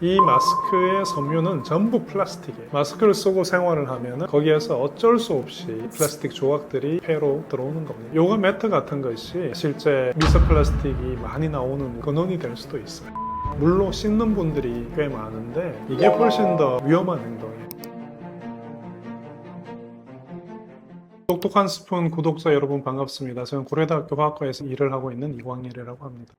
이 마스크의 섬유는 전부 플라스틱이에요. 마스크를 쓰고 생활을 하면 거기에서 어쩔 수 없이 플라스틱 조각들이 폐로 들어오는 겁니다. 요가 매트 같은 것이 실제 미세 플라스틱이 많이 나오는 근원이 될 수도 있어요. 물로 씻는 분들이 꽤 많은데 이게 훨씬 더 위험한 행동이에요. 똑똑한 스푼 구독자 여러분 반갑습니다. 저는 고려대학교 화학과에서 일을 하고 있는 이광일이라고 합니다.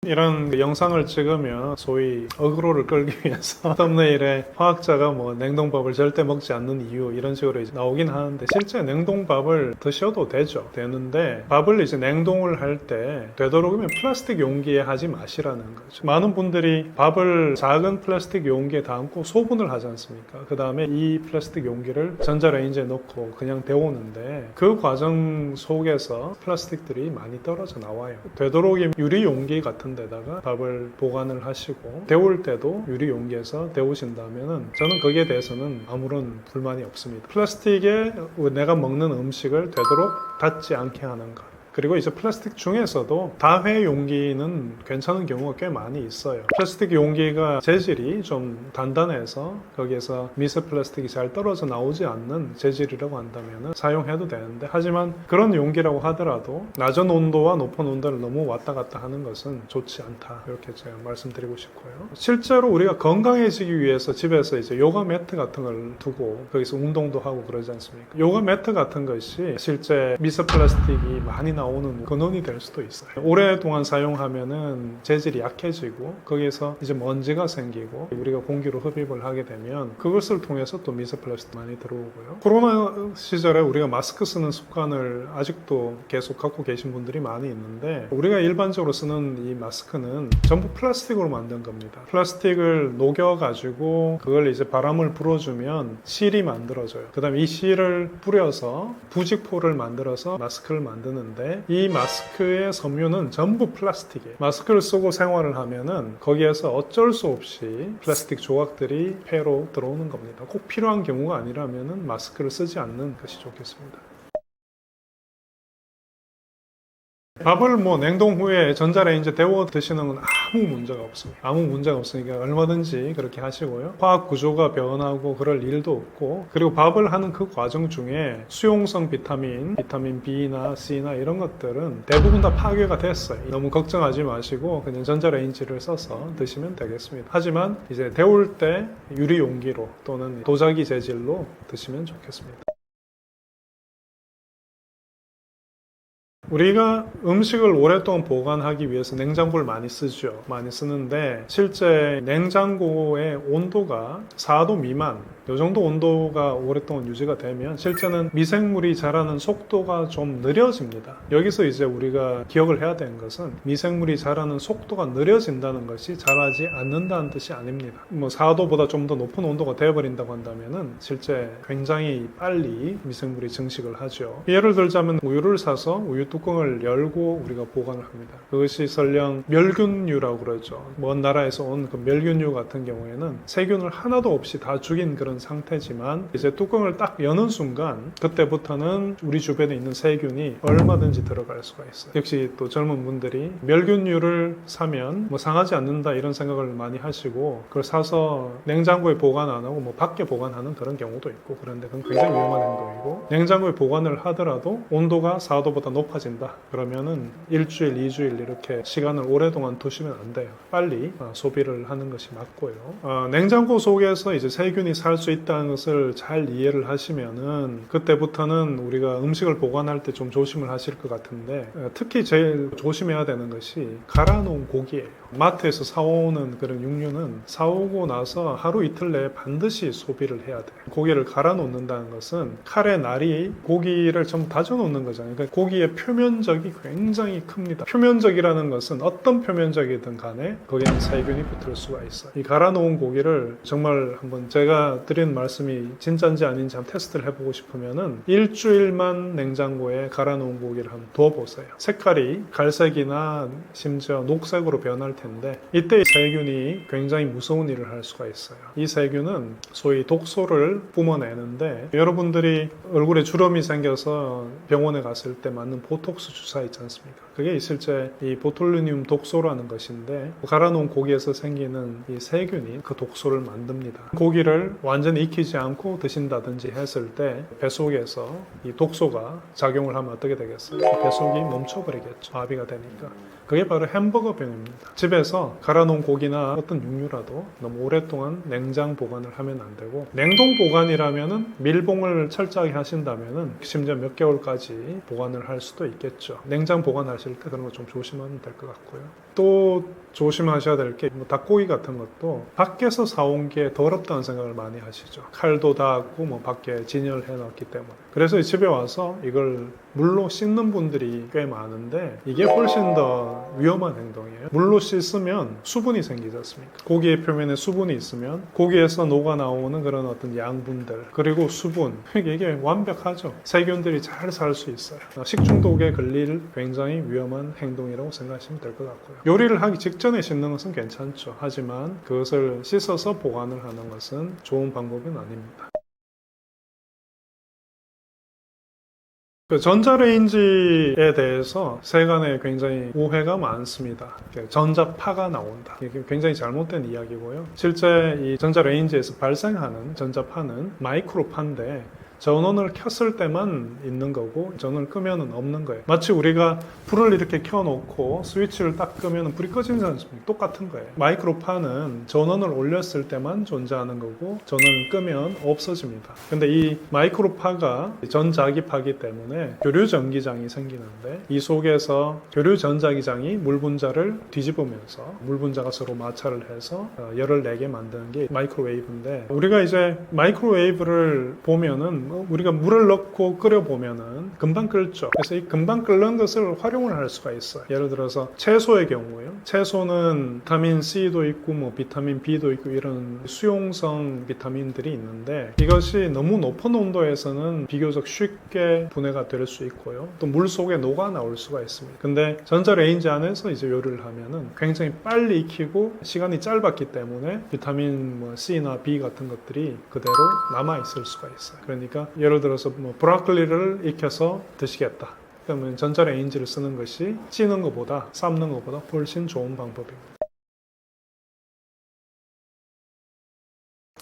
이런 영상을 찍으면 소위 어그로를 끌기 위해서 썸네일에 화학자가 뭐 냉동밥을 절대 먹지 않는 이유 이런 식으로 이제 나오긴 하는데 실제 냉동밥을 드셔도 되는데 밥을 이제 냉동을 할 때 되도록이면 플라스틱 용기에 하지 마시라는 거죠. 많은 분들이 밥을 작은 플라스틱 용기에 담고 소분을 하지 않습니까? 그 다음에 이 플라스틱 용기를 전자레인지에 넣고 그냥 데우는데 그 과정 속에서 플라스틱들이 많이 떨어져 나와요. 되도록이면 유리 용기 같은 데다가 밥을 보관을 하시고 데울 때도 유리 용기에서 데우신다면은 저는 거기에 대해서는 아무런 불만이 없습니다. 플라스틱에 내가 먹는 음식을 되도록 닿지 않게 하는 것. 그리고 이제 플라스틱 중에서도 다회 용기는 괜찮은 경우가 꽤 많이 있어요. 플라스틱 용기가 재질이 좀 단단해서 거기에서 미세 플라스틱이 잘 떨어져 나오지 않는 재질이라고 한다면 사용해도 되는데, 하지만 그런 용기라고 하더라도 낮은 온도와 높은 온도를 너무 왔다 갔다 하는 것은 좋지 않다, 이렇게 제가 말씀드리고 싶고요. 실제로 우리가 건강해지기 위해서 집에서 이제 요가 매트 같은 걸 두고 거기서 운동도 하고 그러지 않습니까? 요가 매트 같은 것이 실제 미세 플라스틱이 많이 나오는 근원이 될 수도 있어요. 오랫동안 사용하면은 재질이 약해지고 거기에서 이제 먼지가 생기고 우리가 공기로 흡입을 하게 되면 그것을 통해서 또 미세 플라스틱 많이 들어오고요. 코로나 시절에 우리가 마스크 쓰는 습관을 아직도 계속 갖고 계신 분들이 많이 있는데, 우리가 일반적으로 쓰는 이 마스크는 전부 플라스틱으로 만든 겁니다. 플라스틱을 녹여가지고 그걸 이제 바람을 불어주면 실이 만들어져요. 그 다음에 이 실을 뿌려서 부직포를 만들어서 마스크를 만드는데, 이 마스크의 섬유는 전부 플라스틱이에요. 마스크를 쓰고 생활을 하면은 거기에서 어쩔 수 없이 플라스틱 조각들이 폐로 들어오는 겁니다. 꼭 필요한 경우가 아니라면은 마스크를 쓰지 않는 것이 좋겠습니다. 밥을 뭐 냉동 후에 전자레인지에 데워 드시는 건 아무 문제가 없습니다. 아무 문제가 없으니까 얼마든지 그렇게 하시고요. 화학 구조가 변하고 그럴 일도 없고, 그리고 밥을 하는 그 과정 중에 수용성 비타민 B나 C나 이런 것들은 대부분 다 파괴가 됐어요. 너무 걱정하지 마시고 그냥 전자레인지를 써서 드시면 되겠습니다. 하지만 이제 데울 때 유리 용기로 또는 도자기 재질로 드시면 좋겠습니다. 우리가 음식을 오랫동안 보관하기 위해서 냉장고를 많이 쓰죠. 많이 쓰는데 실제 냉장고의 온도가 4도 미만, 이 정도 온도가 오랫동안 유지가 되면 실제는 미생물이 자라는 속도가 좀 느려집니다. 여기서 이제 우리가 기억을 해야 되는 것은 미생물이 자라는 속도가 느려진다는 것이 자라지 않는다는 뜻이 아닙니다. 뭐 4도보다 좀 더 높은 온도가 되어버린다고 한다면은 실제 굉장히 빨리 미생물이 증식을 하죠. 예를 들자면 우유를 사서 우유 뚜껑을 열고 우리가 보관을 합니다. 그것이 설령 멸균유라고 그러죠. 먼 나라에서 온 그 멸균유 같은 경우에는 세균을 하나도 없이 다 죽인 그런 상태지만 이제 뚜껑을 딱 여는 순간 그때부터는 우리 주변에 있는 세균이 얼마든지 들어갈 수가 있어요. 역시 또 젊은 분들이 멸균유를 사면 뭐 상하지 않는다 이런 생각을 많이 하시고 그걸 사서 냉장고에 보관 안 하고 뭐 밖에 보관하는 그런 경우도 있고, 그런데 그건 굉장히 위험한 행동이고, 냉장고에 보관을 하더라도 온도가 4도보다 높아진다 그러면은 일주일, 2주일 이렇게 시간을 오랫동안 두시면 안 돼요. 빨리 소비를 하는 것이 맞고요. 냉장고 속에서 이제 세균이 살 수 있다는 것을 잘 이해를 하시면은 그때부터는 우리가 음식을 보관할 때 좀 조심을 하실 것 같은데, 특히 제일 조심해야 되는 것이 갈아놓은 고기예요. 마트에서 사오는 그런 육류는 사오고 나서 하루 이틀 내에 반드시 소비를 해야 돼요. 고기를 갈아 놓는다는 것은 칼의 날이 고기를 좀 다져 놓는 거잖아요. 그러니까 고기의 표면적이 굉장히 큽니다. 표면적이라는 것은 어떤 표면적이든 간에 거기에는 세균이 붙을 수가 있어요. 이 갈아 놓은 고기를 정말 한번 제가 드린 드리는 말씀이 진짜인지 아닌지 한번 테스트를 해보고 싶으면은 일주일만 냉장고에 갈아놓은 고기를 한번 두어보세요. 색깔이 갈색이나 심지어 녹색으로 변할 텐데 이때 이 세균이 굉장히 무서운 일을 할 수가 있어요. 이 세균은 소위 독소를 뿜어내는데 여러분들이 얼굴에 주름이 생겨서 병원에 갔을 때 맞는 보톡스 주사 있지 않습니까? 그게 실제 이 보툴리늄 독소라는 것인데 갈아놓은 고기에서 생기는 이 세균이 그 독소를 만듭니다. 고기를 완전히 익히지 않고 드신다든지 했을 때 뱃속에서 이 독소가 작용을 하면 어떻게 되겠어요? 뱃속이 멈춰버리겠죠. 마비가 되니까. 그게 바로 햄버거병입니다. 집에서 갈아놓은 고기나 어떤 육류라도 너무 오랫동안 냉장 보관을 하면 안 되고 냉동 보관이라면은 밀봉을 철저하게 하신다면은 심지어 몇 개월까지 보관을 할 수도 있겠죠. 냉장 보관하실 때 그런 거 좀 조심하면 될 것 같고요. 또 조심하셔야 될 게 닭고기 같은 것도 밖에서 사온 게 더럽다는 생각을 많이 하시죠. 칼도 닿았고 밖에 진열해 놨기 때문에. 그래서 집에 와서 이걸 물로 씻는 분들이 꽤 많은데 이게 훨씬 더 위험한 행동이에요. 물로 씻으면 수분이 생기지 않습니까? 고기의 표면에 수분이 있으면 고기에서 녹아 나오는 그런 어떤 양분들 그리고 수분 이게 완벽하죠. 세균들이 잘 살 수 있어요. 식중독에 걸릴 굉장히 위험한 행동이라고 생각하시면 될 것 같고요. 요리를 하기 직전에 씻는 것은 괜찮죠. 하지만 그것을 씻어서 보관을 하는 것은 좋은 방법은 아닙니다. 전자레인지에 대해서 세간에 굉장히 오해가 많습니다. 전자파가 나온다. 이게 굉장히 잘못된 이야기고요. 실제 이 전자레인지에서 발생하는 전자파는 마이크로파인데 전원을 켰을 때만 있는 거고 전원을 끄면은 없는 거예요. 마치 우리가 불을 이렇게 켜놓고 스위치를 딱 끄면 불이 꺼지는 않습니까? 똑같은 거예요. 마이크로파는 전원을 올렸을 때만 존재하는 거고 전원을 끄면 없어집니다. 근데 이 마이크로파가 전자기파이기 때문에 교류전기장이 생기는데 이 속에서 교류전자기장이 물분자를 뒤집으면서 물분자가 서로 마찰을 해서 열을 내게 만드는 게 마이크로웨이브인데 우리가 이제 마이크로웨이브를 보면은 우리가 물을 넣고 끓여보면은 금방 끓죠. 그래서 이 금방 끓는 것을 활용을 할 수가 있어요. 예를 들어서 채소의 경우에요. 채소는 비타민 C도 있고 비타민 B도 있고 이런 수용성 비타민들이 있는데 이것이 너무 높은 온도에서는 비교적 쉽게 분해가 될 수 있고요. 또 물 속에 녹아 나올 수가 있습니다. 근데 전자레인지 안에서 이제 요리를 하면은 굉장히 빨리 익히고 시간이 짧았기 때문에 비타민 C나 B 같은 것들이 그대로 남아 있을 수가 있어요. 그러니까 예를 들어서 브로콜리를 익혀서 드시겠다. 그러면 전자레인지를 쓰는 것이 찌는 것보다 삶는 것보다 훨씬 좋은 방법입니다.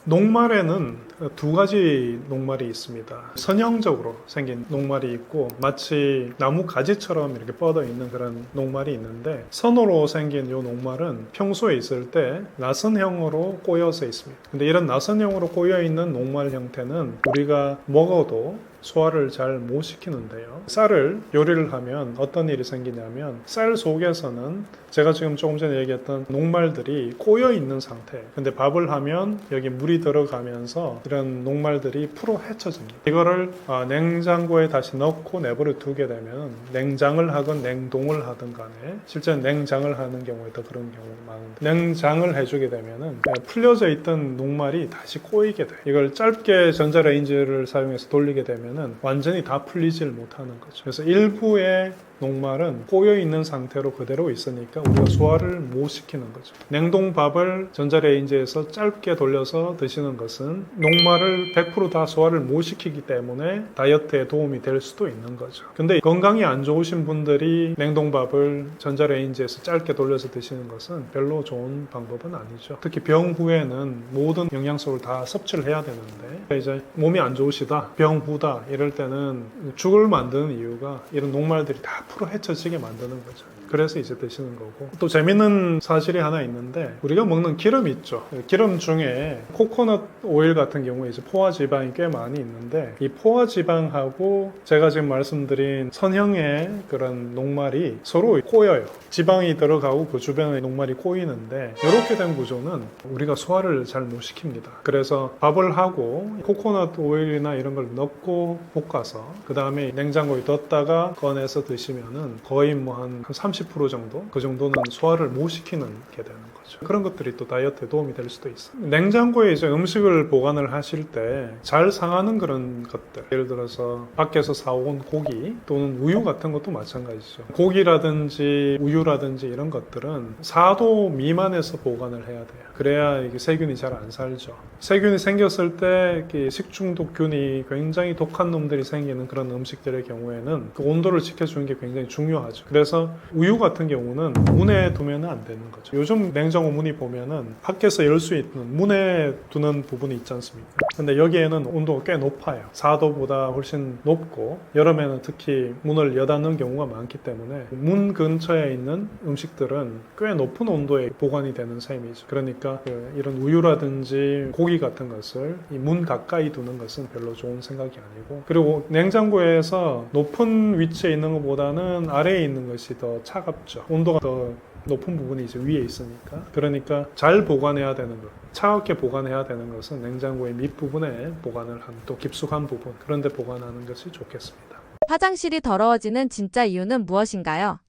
녹말에는 두 가지 녹말이 있습니다. 선형적으로 생긴 녹말이 있고 마치 나무 가지처럼 이렇게 뻗어 있는 그런 녹말이 있는데 선으로 생긴 이 녹말은 평소에 있을 때 나선형으로 꼬여서 있습니다. 근데 이런 나선형으로 꼬여 있는 녹말 형태는 우리가 먹어도 소화를 잘 못 시키는데요. 쌀을 요리를 하면 어떤 일이 생기냐면 쌀 속에서는 제가 지금 조금 전에 얘기했던 녹말들이 꼬여 있는 상태. 근데 밥을 하면 여기 물이 들어가면서 이런 녹말들이 풀어 헤쳐집니다. 이거를 냉장고에 다시 넣고 내버려 두게 되면 냉장을 하건 냉동을 하든 간에 실제 냉장을 하는 경우에 더 그런 경우가 많은데 냉장을 해주게 되면은 풀려져 있던 녹말이 다시 꼬이게 돼요. 이걸 짧게 전자레인지를 사용해서 돌리게 되면 완전히 다 풀리질 못하는 거죠. 그래서 일부의 녹말은 꼬여있는 상태로 그대로 있으니까 우리가 소화를 못 시키는 거죠. 냉동밥을 전자레인지에서 짧게 돌려서 드시는 것은 녹말을 100% 다 소화를 못 시키기 때문에 다이어트에 도움이 될 수도 있는 거죠. 근데 건강이 안 좋으신 분들이 냉동밥을 전자레인지에서 짧게 돌려서 드시는 것은 별로 좋은 방법은 아니죠. 특히 병 후에는 모든 영양소를 다 섭취를 해야 되는데 이제 몸이 안 좋으시다, 병 후다 이럴 때는 죽을 만드는 이유가 이런 녹말들이 다 풀어 헤쳐지게 만드는 거죠. 그래서 이제 드시는 거고 또 재밌는 사실이 하나 있는데 우리가 먹는 기름 있죠. 기름 중에 코코넛 오일 같은 경우에 이제 포화지방이 꽤 많이 있는데 이 포화지방하고 제가 지금 말씀드린 선형의 그런 녹말이 서로 꼬여요. 지방이 들어가고 그 주변에 녹말이 꼬이는데 이렇게 된 구조는 우리가 소화를 잘 못 시킵니다. 그래서 밥을 하고 코코넛 오일이나 이런 걸 넣고 볶아서 그 다음에 냉장고에 뒀다가 꺼내서 드시면은 거의 한 30% 30% 정도? 그 정도는 소화를 못 시키는 게 되는 거죠. 그런 것들이 또 다이어트에 도움이 될 수도 있어요. 냉장고에 이제 음식을 보관을 하실 때 잘 상하는 그런 것들, 예를 들어서 밖에서 사온 고기 또는 우유 같은 것도 마찬가지죠. 고기라든지 우유라든지 이런 것들은 4도 미만에서 보관을 해야 돼요. 그래야 이게 세균이 잘 안 살죠. 세균이 생겼을 때 식중독균이 굉장히 독한 놈들이 생기는 그런 음식들의 경우에는 그 온도를 지켜주는 게 굉장히 중요하죠. 그래서 우유 같은 경우는 문에 두면 안 되는 거죠. 요즘 냉장고 문이 보면은 밖에서 열 수 있는 문에 두는 부분이 있지 않습니까? 근데 여기에는 온도가 꽤 높아요. 4도보다 훨씬 높고 여름에는 특히 문을 여닫는 경우가 많기 때문에 문 근처에 있는 음식들은 꽤 높은 온도에 보관이 되는 셈이죠. 그러니까 이런 우유라든지 고기 같은 것을 이 문 가까이 두는 것은 별로 좋은 생각이 아니고, 그리고 냉장고에서 높은 위치에 있는 것보다는 아래에 있는 것이 더 차갑죠. 온도가 더 높은 부분이 이제 위에 있으니까. 그러니까 잘 보관해야 되는 것, 차갑게 보관해야 되는 것은 냉장고의 밑부분에 보관을 하는, 또 깊숙한 부분, 그런 데 보관하는 것이 좋겠습니다. 화장실이 더러워지는 진짜 이유는 무엇인가요?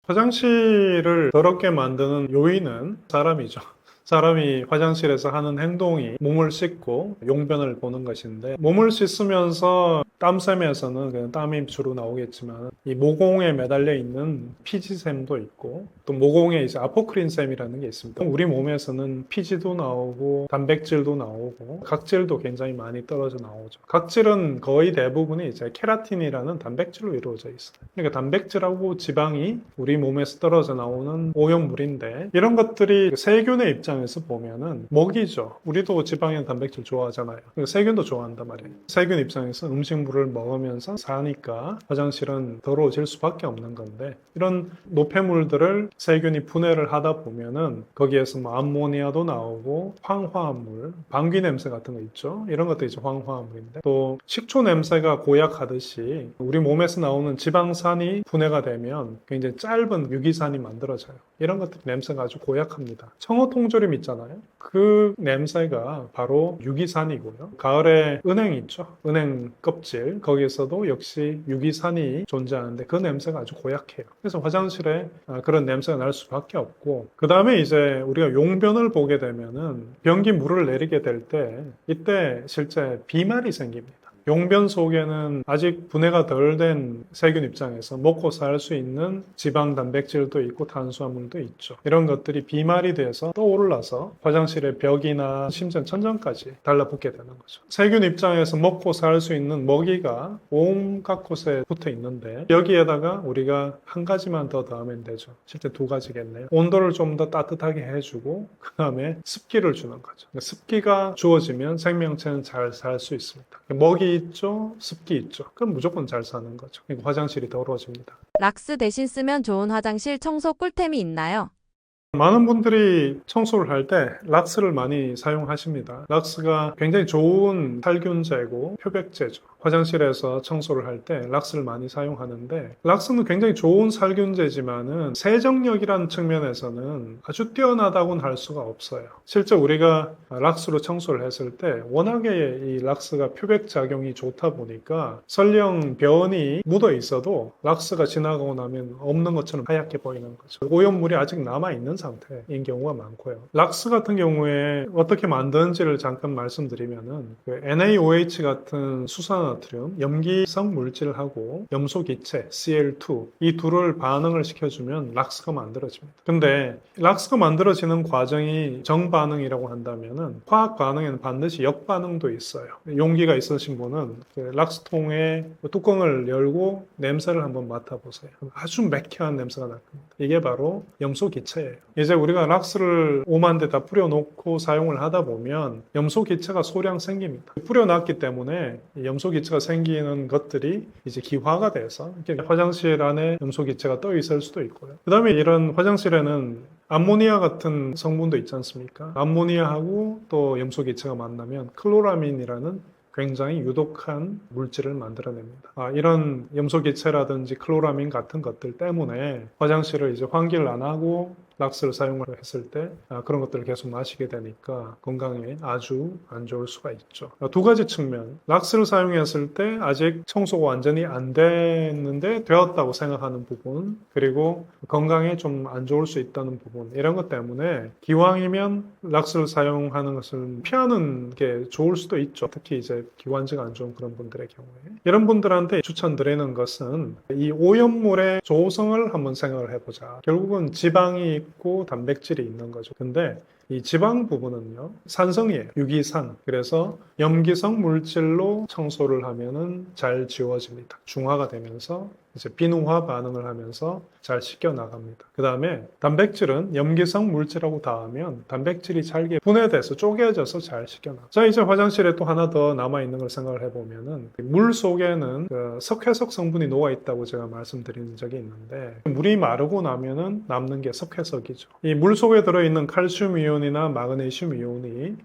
화장실을 더럽게 만드는 요인은 사람이죠. 사람이 화장실에서 하는 행동이 몸을 씻고 용변을 보는 것인데, 몸을 씻으면서 땀샘에서는 그냥 땀이 주로 나오겠지만 이 모공에 매달려 있는 피지샘도 있고, 또 모공에 이제 아포크린샘이라는 게 있습니다. 우리 몸에서는 피지도 나오고 단백질도 나오고 각질도 굉장히 많이 떨어져 나오죠. 각질은 거의 대부분이 이제 케라틴이라는 단백질로 이루어져 있어요. 그러니까 단백질하고 지방이 우리 몸에서 떨어져 나오는 오염물인데, 이런 것들이 세균의 입장에서 보면은 먹이죠. 우리도 지방이나 단백질 좋아하잖아요. 세균도 좋아한단 말이에요. 세균 입장에서 음식물을 먹으면서 사니까 화장실은 더러워질 수밖에 없는 건데, 이런 노폐물들을 세균이 분해를 하다 보면은 거기에서 뭐 암모니아도 나오고 황화합물, 방귀 냄새 같은 거 있죠. 이런 것도 이제 황화합물인데, 또 식초 냄새가 고약하듯이 우리 몸에서 나오는 지방산이 분해가 되면 굉장히 짧은 유기산이 만들어져요. 이런 것들이 냄새가 아주 고약합니다. 청어통조림 있잖아요. 그 냄새가 바로 유기산이고요. 가을에 은행 있죠. 은행 껍질, 거기에서도 역시 유기산이 존재하는데 그 냄새가 아주 고약해요. 그래서 화장실에 그런 냄새가 날 수밖에 없고, 그 다음에 이제 우리가 용변을 보게 되면은 변기 물을 내리게 될 때 이때 실제 비말이 생깁니다. 용변 속에는 아직 분해가 덜 된 세균 입장에서 먹고 살 수 있는 지방, 단백질도 있고 탄수화물도 있죠. 이런 것들이 비말이 돼서 떠올라서 화장실의 벽이나 심지어 천장까지 달라붙게 되는 거죠. 세균 입장에서 먹고 살 수 있는 먹이가 온갖 곳에 붙어 있는데, 여기에다가 우리가 한 가지만 더 더하면 되죠. 실제 두 가지겠네요. 온도를 좀 더 따뜻하게 해주고 그 다음에 습기를 주는 거죠. 습기가 주어지면 생명체는 잘 살 수 있습니다. 먹이 있죠, 습기 있죠. 그럼 무조건 잘 사는 거죠. 그러니까 화장실이 더러워집니다. 락스 대신 쓰면 좋은 화장실 청소 꿀템이 있나요? 많은 분들이 청소를 할 때 락스를 많이 사용하십니다. 락스가 굉장히 좋은 살균제고 표백제죠. 화장실에서 청소를 할 때 락스를 많이 사용하는데, 락스는 굉장히 좋은 살균제지만은 세정력이라는 측면에서는 아주 뛰어나다고는 할 수가 없어요. 실제 우리가 락스로 청소를 했을 때 워낙에 이 락스가 표백 작용이 좋다 보니까 설령 변이 묻어 있어도 락스가 지나가고 나면 없는 것처럼 하얗게 보이는 거죠. 오염물이 아직 남아있는 상태인 경우가 많고요. 락스 같은 경우에 어떻게 만드는지를 잠깐 말씀드리면은 NaOH 같은 수산화트륨, 염기성 물질하고 염소기체 Cl2, 이 둘을 반응을 시켜주면 락스가 만들어집니다. 근데 락스가 만들어지는 과정이 정반응이라고 한다면은 화학 반응에는 반드시 역반응도 있어요. 용기가 있으신 분은 락스통의 뚜껑을 열고 냄새를 한번 맡아보세요. 아주 매캐한 냄새가 날 겁니다. 이게 바로 염소기체예요. 이제 우리가 락스를 5만 대 다 뿌려놓고 사용을 하다 보면 염소기체가 소량 생깁니다. 뿌려놨기 때문에 염소기체가 생기는 것들이 이제 기화가 돼서 화장실 안에 염소기체가 떠 있을 수도 있고요. 그 다음에 이런 화장실에는 암모니아 같은 성분도 있지 않습니까? 암모니아하고 또 염소기체가 만나면 클로라민이라는 굉장히 유독한 물질을 만들어냅니다. 이런 염소기체라든지 클로라민 같은 것들 때문에 화장실을 이제 환기를 안 하고 락스를 사용을 했을 때 그런 것들을 계속 마시게 되니까 건강에 아주 안 좋을 수가 있죠. 두 가지 측면, 락스를 사용했을 때 아직 청소가 완전히 안 됐는데 되었다고 생각하는 부분, 그리고 건강에 좀 안 좋을 수 있다는 부분, 이런 것 때문에 기왕이면 락스를 사용하는 것을 피하는 게 좋을 수도 있죠. 특히 이제 기관지가 안 좋은 그런 분들의 경우에. 이런 분들한테 추천드리는 것은 이 오염물의 조성을 한번 생각을 해보자. 결국은 지방이 있고 단백질이 있는 거죠. 근데 이 지방 부분은요, 산성이에요. 유기산. 그래서 염기성 물질로 청소를 하면은 잘 지워집니다. 중화가 되면서 이제 비누화 반응을 하면서 잘 씻겨 나갑니다. 그 다음에 단백질은 염기성 물질하고 닿으면 단백질이 잘게 분해돼서 쪼개져서 잘 씻겨 나가. 자, 이제 화장실에 또 하나 더 남아있는 걸 생각을 해보면은 물 속에는 그 석회석 성분이 녹아있다고 제가 말씀드린 적이 있는데 물이 마르고 나면은 남는 게 석회석이죠. 이 물 속에 들어있는 칼슘 이온이나 마그네슘 이온이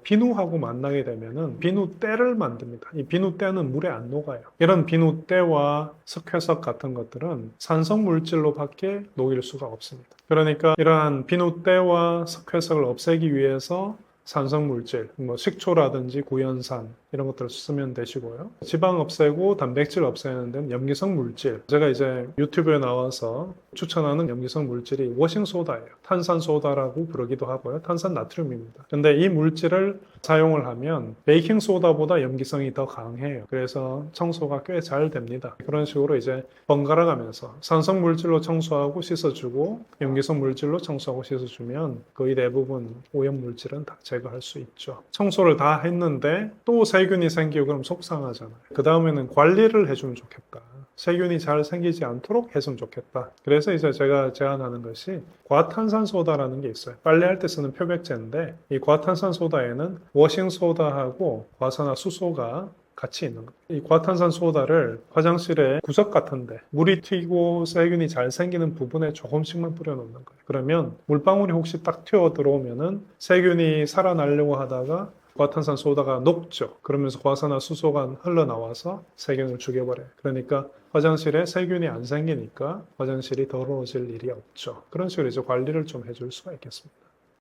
비누하고 만나게 되면은 비누때를 만듭니다. 이 비누때는 물에 안 녹아요. 이런 비누때와 석회석 같은 것들은 산성 물질로밖에 녹일 수가 없습니다. 그러니까 이러한 비누때와 석회석을 없애기 위해서 산성 물질, 뭐 식초라든지 구연산 이런 것들을 쓰면 되시고요. 지방 없애고 단백질 없애는 데는 염기성 물질. 제가 이제 유튜브에 나와서 추천하는 염기성 물질이 워싱소다예요. 탄산소다라고 부르기도 하고요. 탄산나트륨입니다. 근데 이 물질을 사용을 하면 베이킹소다보다 염기성이 더 강해요. 그래서 청소가 꽤 잘 됩니다. 그런 식으로 이제 번갈아 가면서 산성 물질로 청소하고 씻어주고 염기성 물질로 청소하고 씻어주면 거의 대부분 오염 물질은 다 제거할 수 있죠. 청소를 다 했는데 또 세균이 생기고 그럼 속상하잖아요. 그 다음에는 관리를 해주면 좋겠다. 세균이 잘 생기지 않도록 했으면 좋겠다. 그래서 이제 제가 제안하는 것이 과탄산소다라는 게 있어요. 빨래할 때 쓰는 표백제인데 이 과탄산소다에는 워싱소다하고 과산화수소가 같이 있는 거예요. 이 과탄산소다를 화장실에 구석 같은데 물이 튀고 세균이 잘 생기는 부분에 조금씩만 뿌려놓는 거예요. 그러면 물방울이 혹시 딱 튀어 들어오면은 세균이 살아나려고 하다가 과탄산소다가 녹죠. 그러면서 과산화수소가 흘러나와서 세균을 죽여버려요. 그러니까 화장실에 세균이 안 생기니까 화장실이 더러워질 일이 없죠. 그런 식으로 이제 관리를 좀 해줄 수가 있겠습니다.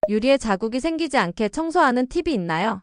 유리에 자국이 생기지 않게 청소하는 팁이 있나요?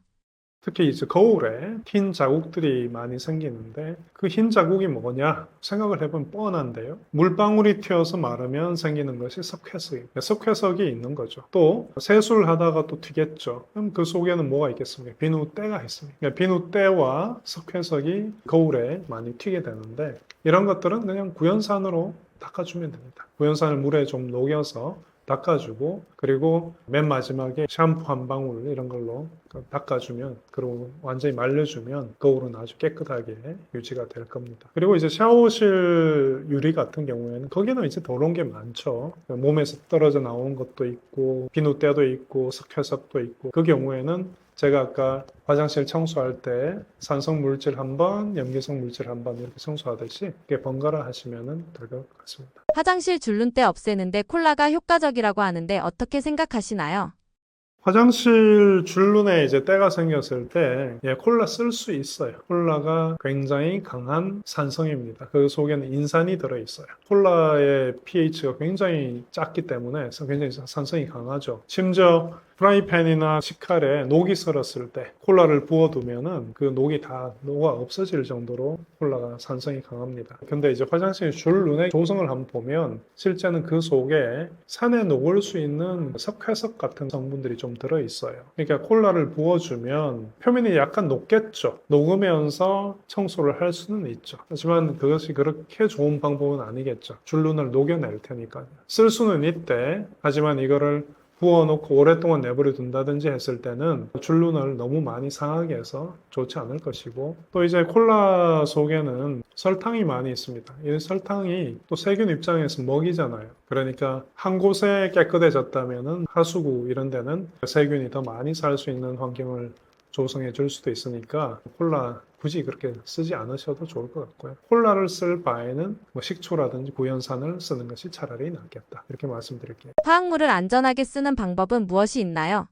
특히 이제 거울에 흰 자국들이 많이 생기는데 그 흰 자국이 뭐냐 생각을 해보면 뻔한데요. 물방울이 튀어서 마르면 생기는 것이 석회석이에요. 석회석이 있는 거죠. 또 세수를 하다가 또 튀겠죠. 그럼 그 속에는 뭐가 있겠습니까? 비누때가 있습니다. 그러니까 비누때와 석회석이 거울에 많이 튀게 되는데 이런 것들은 그냥 구연산으로 닦아주면 됩니다. 구연산을 물에 좀 녹여서 닦아주고 그리고 맨 마지막에 샴푸 한 방울 이런 걸로 닦아주면 그리고 완전히 말려주면 거울은 아주 깨끗하게 유지가 될 겁니다. 그리고 이제 샤워실 유리 같은 경우에는 거기는 이제 더러운 게 많죠. 몸에서 떨어져 나온 것도 있고 비누때도 있고 석회석도 있고 그 경우에는 제가 아까 화장실 청소할 때 산성 물질 한 번, 염기성 물질 한 번 이렇게 청소하듯이 이렇게 번갈아 하시면 될 것 같습니다. 화장실 줄눈때 없애는데 콜라가 효과적이라고 하는데 어떻게 생각하시나요? 화장실 줄눈에 이제 때가 생겼을 때 콜라 쓸 수 있어요. 콜라가 굉장히 강한 산성입니다. 그 속에는 인산이 들어있어요. 콜라의 pH가 굉장히 작기 때문에 굉장히 산성이 강하죠. 심지어 프라이팬이나 식칼에 녹이 슬었을 때 콜라를 부어두면은 그 녹이 다 녹아 없어질 정도로 콜라가 산성이 강합니다. 근데 이제 화장실 줄눈의 조성을 한번 보면 실제는 그 속에 산에 녹을 수 있는 석회석 같은 성분들이 좀 들어있어요. 그러니까 콜라를 부어주면 표면이 약간 녹겠죠. 녹으면서 청소를 할 수는 있죠. 하지만 그것이 그렇게 좋은 방법은 아니겠죠. 줄눈을 녹여낼 테니까요. 쓸 수는 있대. 하지만 이거를 부어놓고 오랫동안 내버려 둔다든지 했을 때는 줄눈을 너무 많이 상하게 해서 좋지 않을 것이고 또 이제 콜라 속에는 설탕이 많이 있습니다. 이 설탕이 또 세균 입장에서 먹이잖아요. 그러니까 한 곳에 깨끗해졌다면은 하수구 이런 데는 세균이 더 많이 살 수 있는 환경을 조성해 줄 수도 있으니까 콜라 굳이 그렇게 쓰지 않으셔도 좋을 것 같고요. 콜라를 쓸 바에는 뭐 식초라든지 구연산을 쓰는 것이 차라리 낫겠다. 이렇게 말씀드릴게요. 화학물을 안전하게 쓰는 방법은 무엇이 있나요?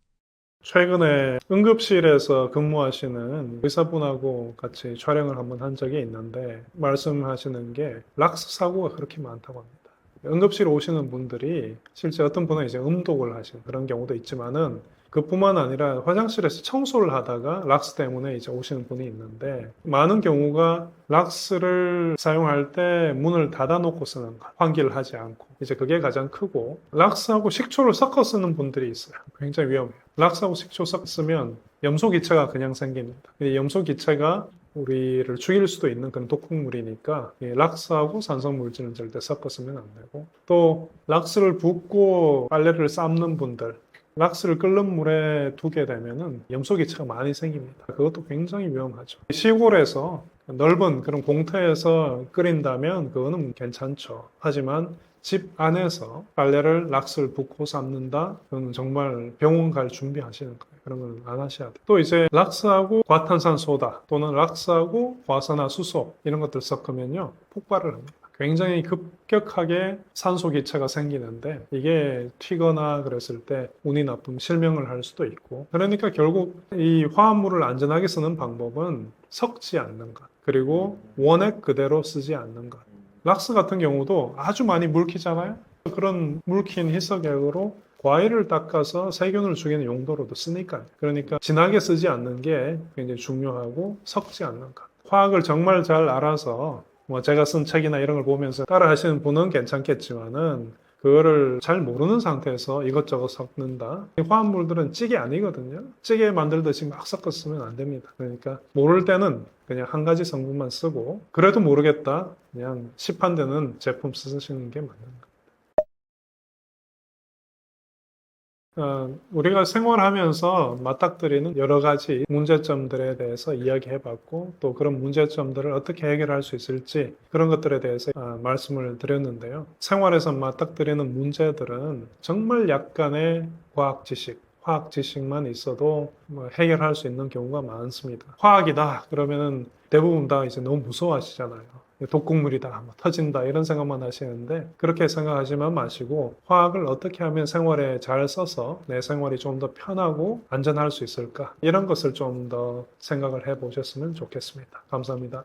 최근에 응급실에서 근무하시는 의사분하고 같이 촬영을 한번 한 적이 있는데 말씀하시는 게 락스 사고가 그렇게 많다고 합니다. 응급실에 오시는 분들이 실제 어떤 분은 이제 음독을 하시는 그런 경우도 있지만은 그뿐만 아니라 화장실에서 청소를 하다가 락스 때문에 이제 오시는 분이 있는데 많은 경우가 락스를 사용할 때 문을 닫아놓고 쓰는 것, 환기를 하지 않고 이제 그게 가장 크고 락스하고 식초를 섞어 쓰는 분들이 있어요. 굉장히 위험해요. 락스하고 식초 섞으면 염소기체가 그냥 생깁니다. 이 염소기체가 우리를 죽일 수도 있는 그런 독극물이니까 이 락스하고 산성물질은 절대 섞어 쓰면 안 되고 또 락스를 붓고 빨래를 삶는 분들 락스를 끓는 물에 두게 되면은 염소기체가 많이 생깁니다. 그것도 굉장히 위험하죠. 시골에서 넓은 그런 공터에서 끓인다면 그거는 괜찮죠. 하지만 집 안에서 빨래를 락스를 붓고 삶는다? 그건 정말 병원 갈 준비하시는 거예요. 그런 건 안 하셔야 돼요. 또 이제 락스하고 과탄산소다 또는 락스하고 과산화수소 이런 것들 섞으면요 폭발을 합니다. 굉장히 급격하게 산소 기체가 생기는데 이게 튀거나 그랬을 때 운이 나쁘면 실명을 할 수도 있고 그러니까 결국 이 화합물을 안전하게 쓰는 방법은 섞지 않는 것 그리고 원액 그대로 쓰지 않는 것 락스 같은 경우도 아주 많이 묽히잖아요 그런 묽힌 희석액으로 과일을 닦아서 세균을 죽이는 용도로도 쓰니까요 그러니까 진하게 쓰지 않는 게 굉장히 중요하고 섞지 않는 것 화학을 정말 잘 알아서 뭐 제가 쓴 책이나 이런 걸 보면서 따라 하시는 분은 괜찮겠지만은 그거를 잘 모르는 상태에서 이것저것 섞는다. 이 화합물들은 찌개 아니거든요. 찌개 만들듯이 막 섞어 쓰면 안 됩니다. 그러니까 모를 때는 그냥 한 가지 성분만 쓰고 그래도 모르겠다. 그냥 시판되는 제품 쓰시는 게 맞는 거예요. 우리가 생활하면서 맞닥뜨리는 여러 가지 문제점들에 대해서 이야기해봤고 또 그런 문제점들을 어떻게 해결할 수 있을지 그런 것들에 대해서 말씀을 드렸는데요. 생활에서 맞닥뜨리는 문제들은 정말 약간의 과학 지식만 있어도 뭐 해결할 수 있는 경우가 많습니다. 화학이다 그러면은 대부분 다 이제 너무 무서워하시잖아요. 독극물이다, 뭐 터진다 이런 생각만 하시는데 그렇게 생각하지만 마시고 화학을 어떻게 하면 생활에 잘 써서 내 생활이 좀 더 편하고 안전할 수 있을까 이런 것을 좀 더 생각을 해보셨으면 좋겠습니다. 감사합니다.